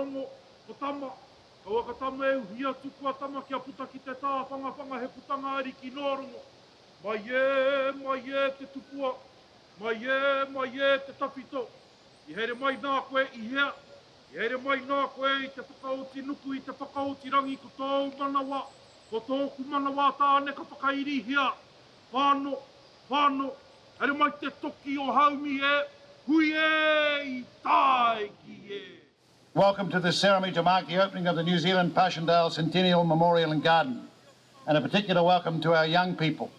rongo, o tama. Kaua ka tama e uhia tukua tama kia puta ki te tā, whanga he putanga ari ki nōrongo. Mai e te tupua, mai e te tapito. I here mai nā koe i hea, i here mai nā koe i te whakaoti nuku, i te whakaoti rangi ko tō manawa, ko tōku manawa tāne ka whakairi hea. Whāno, here mai te toki o haumi e, hui e i tāe ki e. Welcome to this ceremony to mark the opening of the New Zealand Passchendaele Centennial Memorial and Garden, and a particular welcome to our young people.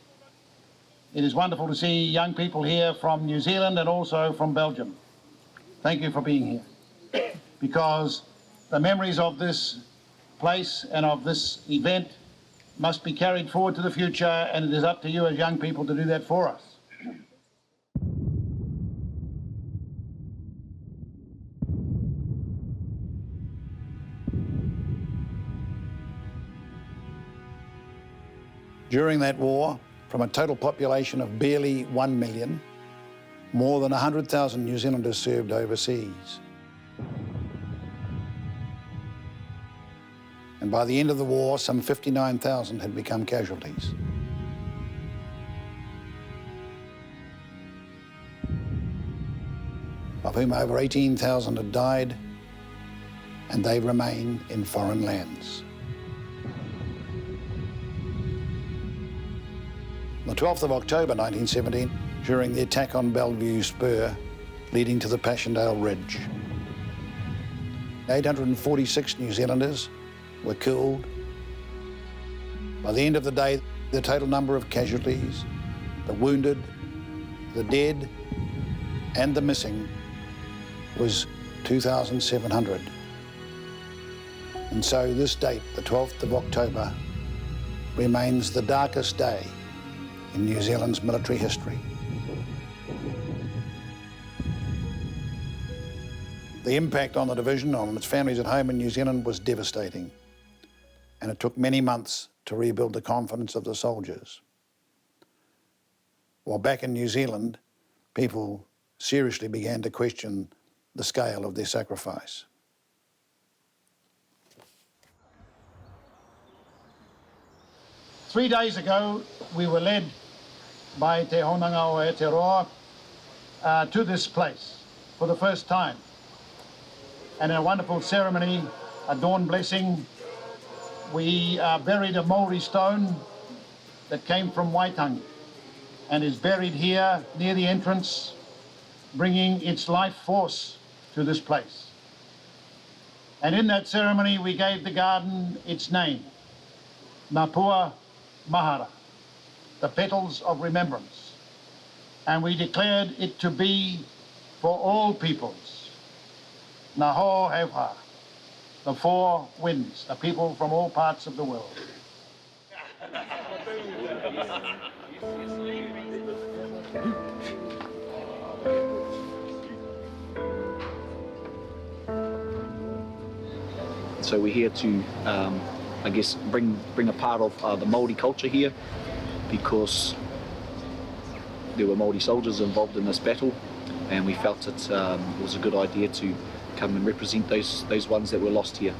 It is wonderful to see young people here from New Zealand and also from Belgium. Thank you for being here, because the memories of this place and of this event must be carried forward to the future, and it is up to you as young people to do that for us. During that war, from a total population of barely 1 million, more than 100,000 New Zealanders served overseas. And by the end of the war, some 59,000 had become casualties. Of whom over 18,000 had died, and they remain in foreign lands. On the 12th of October 1917, during the attack on Bellevue Spur, leading to the Passchendaele Ridge, 846 New Zealanders were killed. By the end of the day, the total number of casualties, the wounded, the dead, and the missing was 2,700. And so this date, the 12th of October, remains the darkest day in New Zealand's military history. The impact on the division, on its families at home in New Zealand, was devastating, and it took many months to rebuild the confidence of the soldiers. While back in New Zealand, people seriously began to question the scale of their sacrifice. Three days ago, we were led by Te Honanga o Aotearoa to this place for the first time. And in a wonderful ceremony, a dawn blessing, we buried a Maori stone that came from Waitangi and is buried here near the entrance, bringing its life force to this place. And in that ceremony, we gave the garden its name, Napua Mahara, the petals of remembrance. And we declared it to be for all peoples, Naho Hewha, the four winds, the people from all parts of the world. So we're here to, I guess, bring a part of the Māori culture here, because there were Māori soldiers involved in this battle, and we felt it was a good idea to come and represent those ones that were lost here.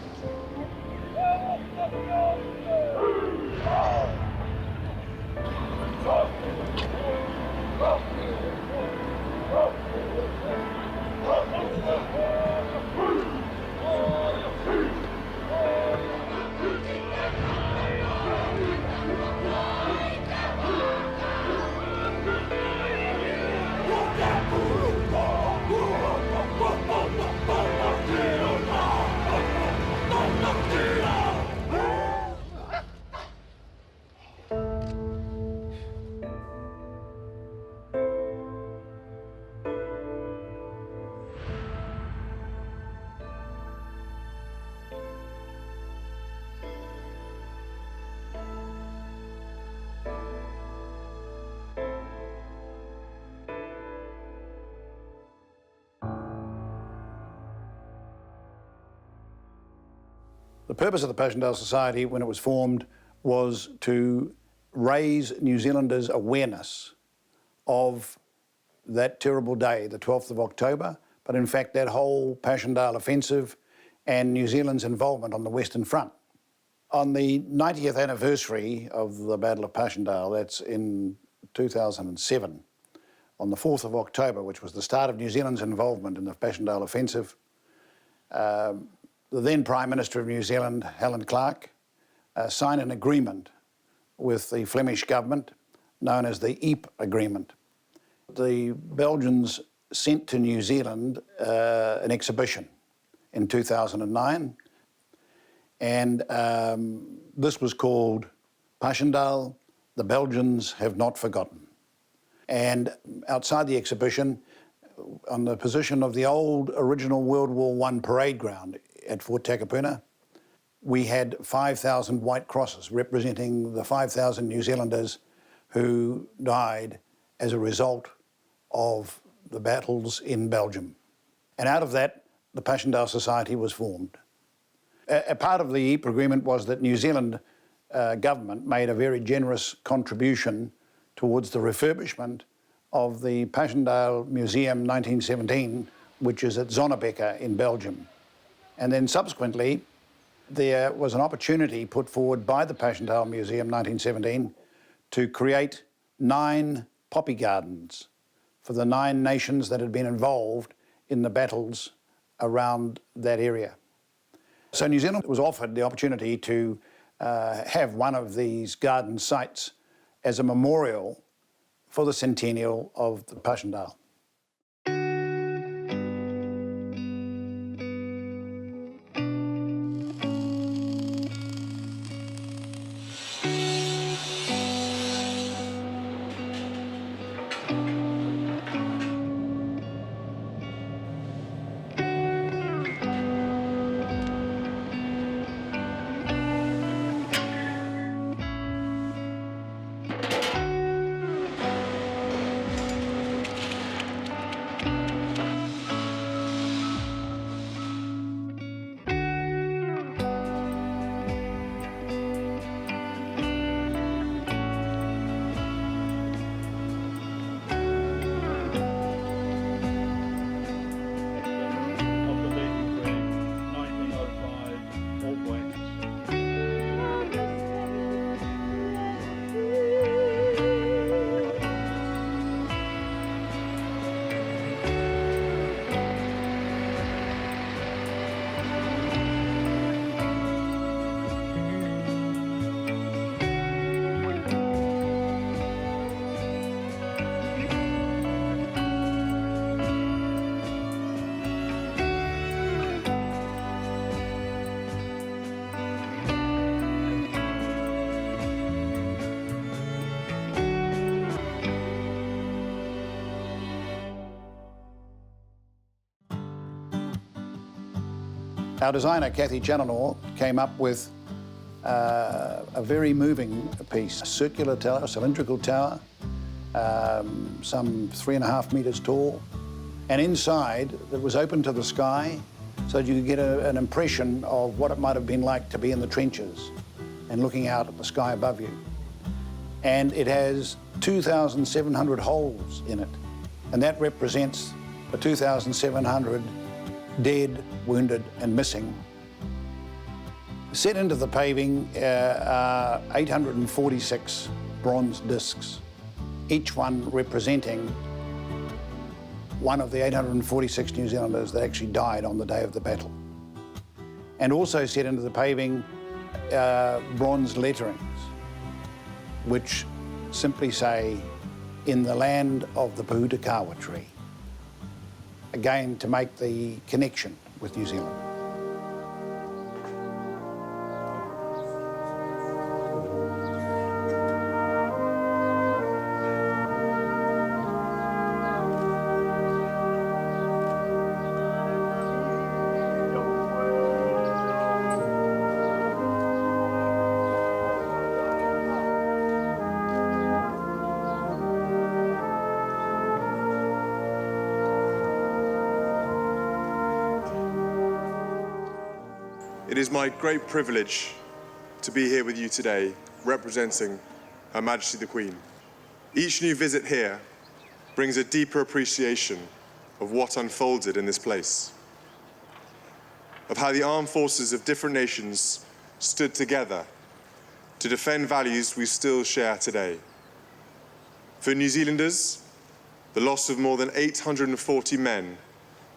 The purpose of the Passchendaele Society, when it was formed, was to raise New Zealanders' awareness of that terrible day, the 12th of October, but in fact that whole Passchendaele offensive and New Zealand's involvement on the Western Front. On the 90th anniversary of the Battle of Passchendaele, that's in 2007, on the 4th of October, which was the start of New Zealand's involvement in the Passchendaele offensive, the then Prime Minister of New Zealand, Helen Clark, signed an agreement with the Flemish government known as the Ypres Agreement. The Belgians sent to New Zealand an exhibition in 2009, and this was called Passchendaele, The Belgians Have Not Forgotten. And outside the exhibition, on the position of the old original World War I parade ground at Fort Takapuna, we had 5,000 white crosses representing the 5,000 New Zealanders who died as a result of the battles in Belgium. And out of that, the Passchendaele Society was formed. A part of the Ypres Agreement was that New Zealand government made a very generous contribution towards the refurbishment of the Passchendaele Museum 1917, which is at Zonnebeke in Belgium. And then subsequently, there was an opportunity put forward by the Passchendaele Museum 1917 to create 9 poppy gardens for the 9 nations that had been involved in the battles around that area. So New Zealand was offered the opportunity to have one of these garden sites as a memorial for the centennial of the Passchendaele. Our designer, Kathy Challenor, came up with a very moving piece, a circular tower, a cylindrical tower, some 3.5 metres tall, and inside it was open to the sky so that you could get an impression of what it might have been like to be in the trenches and looking out at the sky above you. And it has 2,700 holes in it, and that represents the 2,700 dead, wounded and missing. Set into the paving are 846 bronze discs, each one representing one of the 846 New Zealanders that actually died on the day of the battle. And also set into the paving bronze letterings, which simply say, "In the land of the Pahutakawa tree." Again, to make the connection with New Zealand. It is my great privilege to be here with you today, representing Her Majesty the Queen. Each new visit here brings a deeper appreciation of what unfolded in this place. of how the armed forces of different nations stood together to defend values we still share today. For New Zealanders, the loss of more than 840 men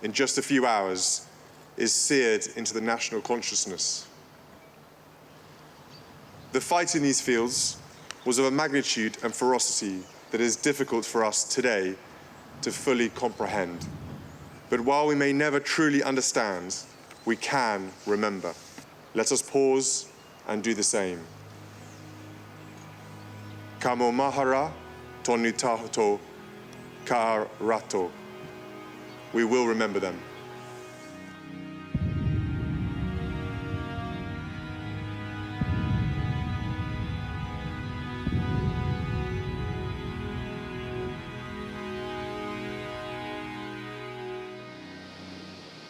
in just a few hours is seared into the national consciousness. The fight in these fields was of a magnitude and ferocity that is difficult for us today to fully comprehend. But while we may never truly understand, we can remember. Let us pause and do the same. Ka mo mahara tonu tahoto ka rato. We will remember them.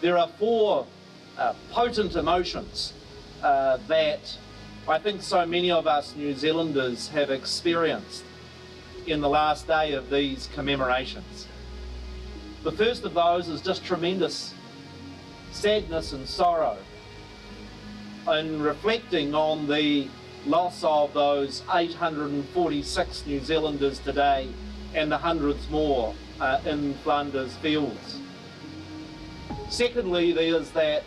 There are four potent emotions that I think so many of us New Zealanders have experienced in the last day of these commemorations. The first of those is just tremendous sadness and sorrow in reflecting on the loss of those 846 New Zealanders today and the hundreds more in Flanders fields. Secondly, there's that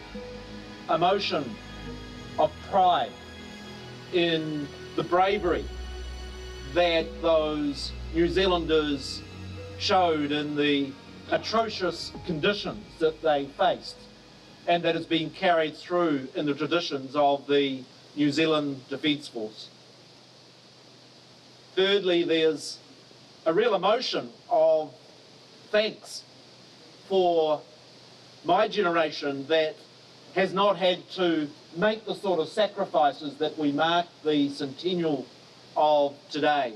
emotion of pride in the bravery that those New Zealanders showed in the atrocious conditions that they faced, and that is being carried through in the traditions of the New Zealand Defence Force. Thirdly, there's a real emotion of thanks for my generation that has not had to make the sort of sacrifices that we mark the centennial of today.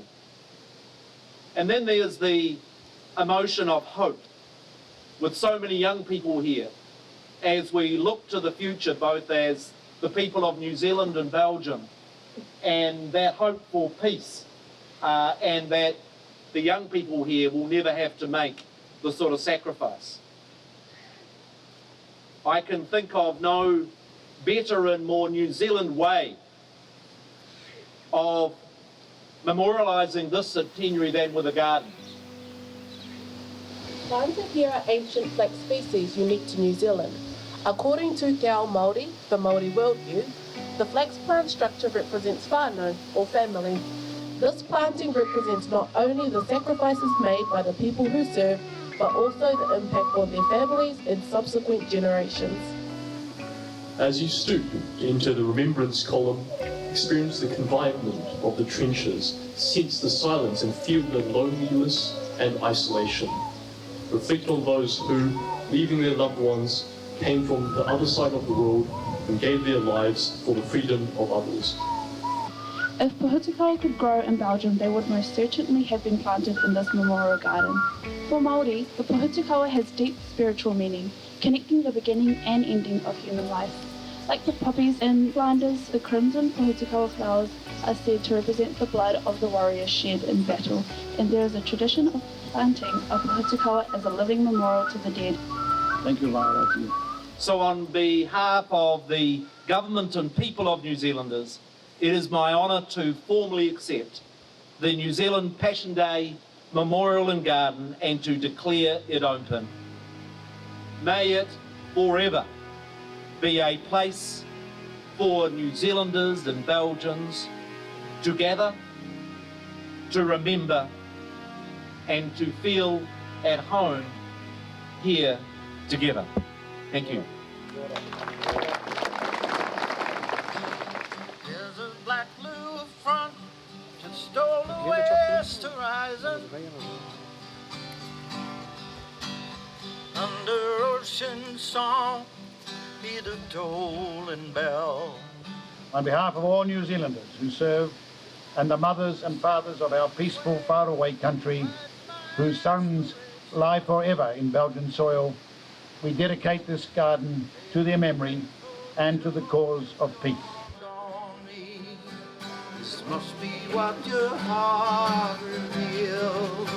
And then there's the emotion of hope with so many young people here as we look to the future, both as the people of New Zealand and Belgium, and that hope for peace, and that the young people here will never have to make the sort of sacrifice. I can think of no better and more New Zealand way of memorialising this centenary than with a garden. Planted here are ancient flax species unique to New Zealand. According to Te Ao Māori, the Māori worldview, the flax plant structure represents whānau, or family. This planting represents not only the sacrifices made by the people who serve, but also the impact on their families and subsequent generations. As you stoop into the remembrance column, experience the confinement of the trenches, sense the silence and feel the loneliness and isolation. Reflect on those who, leaving their loved ones, came from the other side of the world and gave their lives for the freedom of others. If Pohutakawa could grow in Belgium, they would most certainly have been planted in this memorial garden. For Māori, the Pohutakawa has deep spiritual meaning, connecting the beginning and ending of human life. Like the poppies in Flanders, the crimson Pohutakawa flowers are said to represent the blood of the warriors shed in battle, and there is a tradition of planting a Pohutakawa as a living memorial to the dead. Thank you, Laura. So on behalf of the government and people of New Zealanders, it is my honour to formally accept the New Zealand Passchendaele Memorial and Garden and to declare it open. May it forever be a place for New Zealanders and Belgians to gather, to remember, and to feel at home here together. Thank you. There's a black blue front that stole the west horizon. Under ocean song, be the tolling bell. On behalf of all New Zealanders who serve, and the mothers and fathers of our peaceful, faraway country, whose sons lie forever in Belgian soil, we dedicate this garden to their memory and to the cause of peace. This must be what your heart reveals.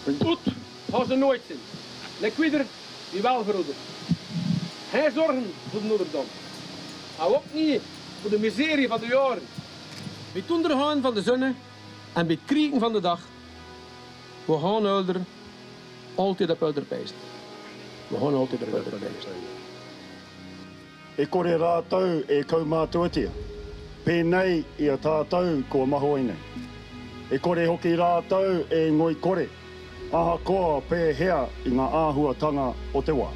Goed, gaan ze nooit zijn. Lek wieder die welverroeder. Hij zorgen voor de ouderdom. Hou ook niet voor de miserie van de jaren. Bij het ondergaan van de zon en bij het krieken van de dag. We gaan ouder altijd op ouder pijzen. We gaan altijd op ouder pijzen. E kore rātou e kaumātuatia. Pēnei i a tātou ko mahoine. E kore hoki rātou e ngoi kore. Aha koa pēhea i ngā āhuatanga o te wā.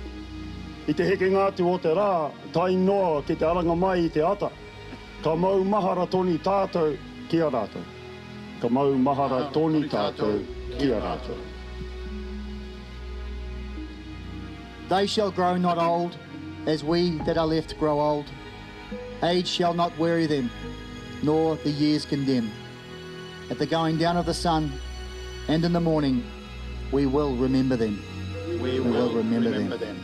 I te heke ngātu o te rā, tai noa ki te aranga mai i te ata. Ka mau mahara toni tātou ki a rātou. Ka mau mahara toni tātou ki a rātou. They shall grow not old, as we that are left grow old. Age shall not weary them, nor the years condemn. At the going down of the sun, and in the morning, we will remember them. We will remember them.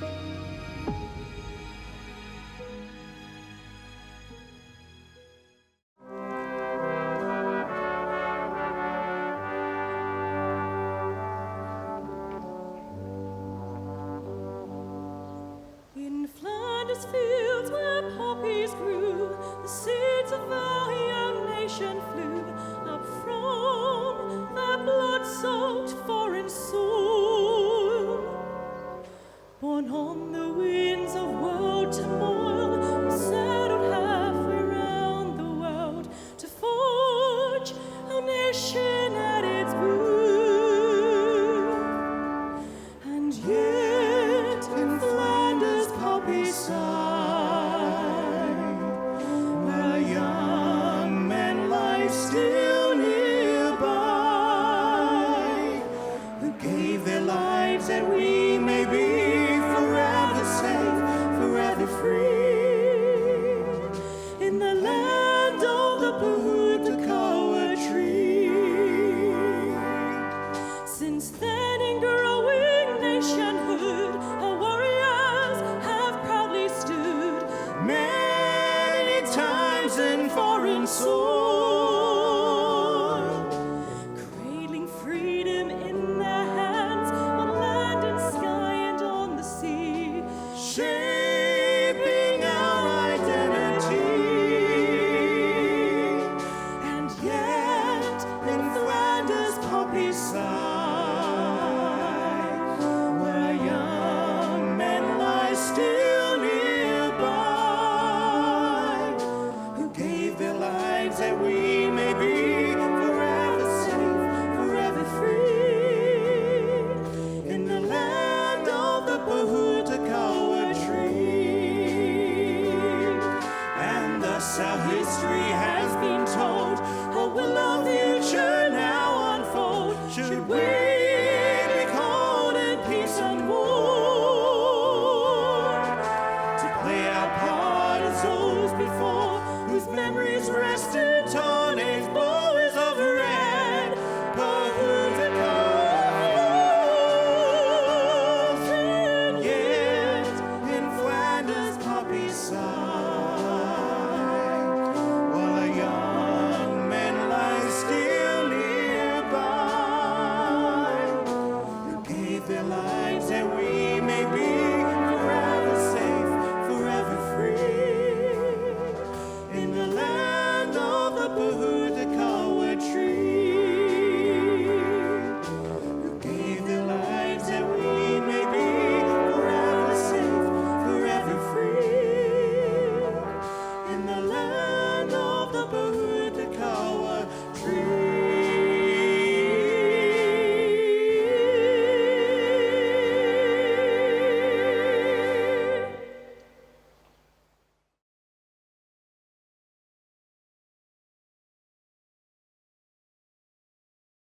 In Flanders fields where poppies grew, the seeds of our young nation flew up from their blood-soaked foreign soil.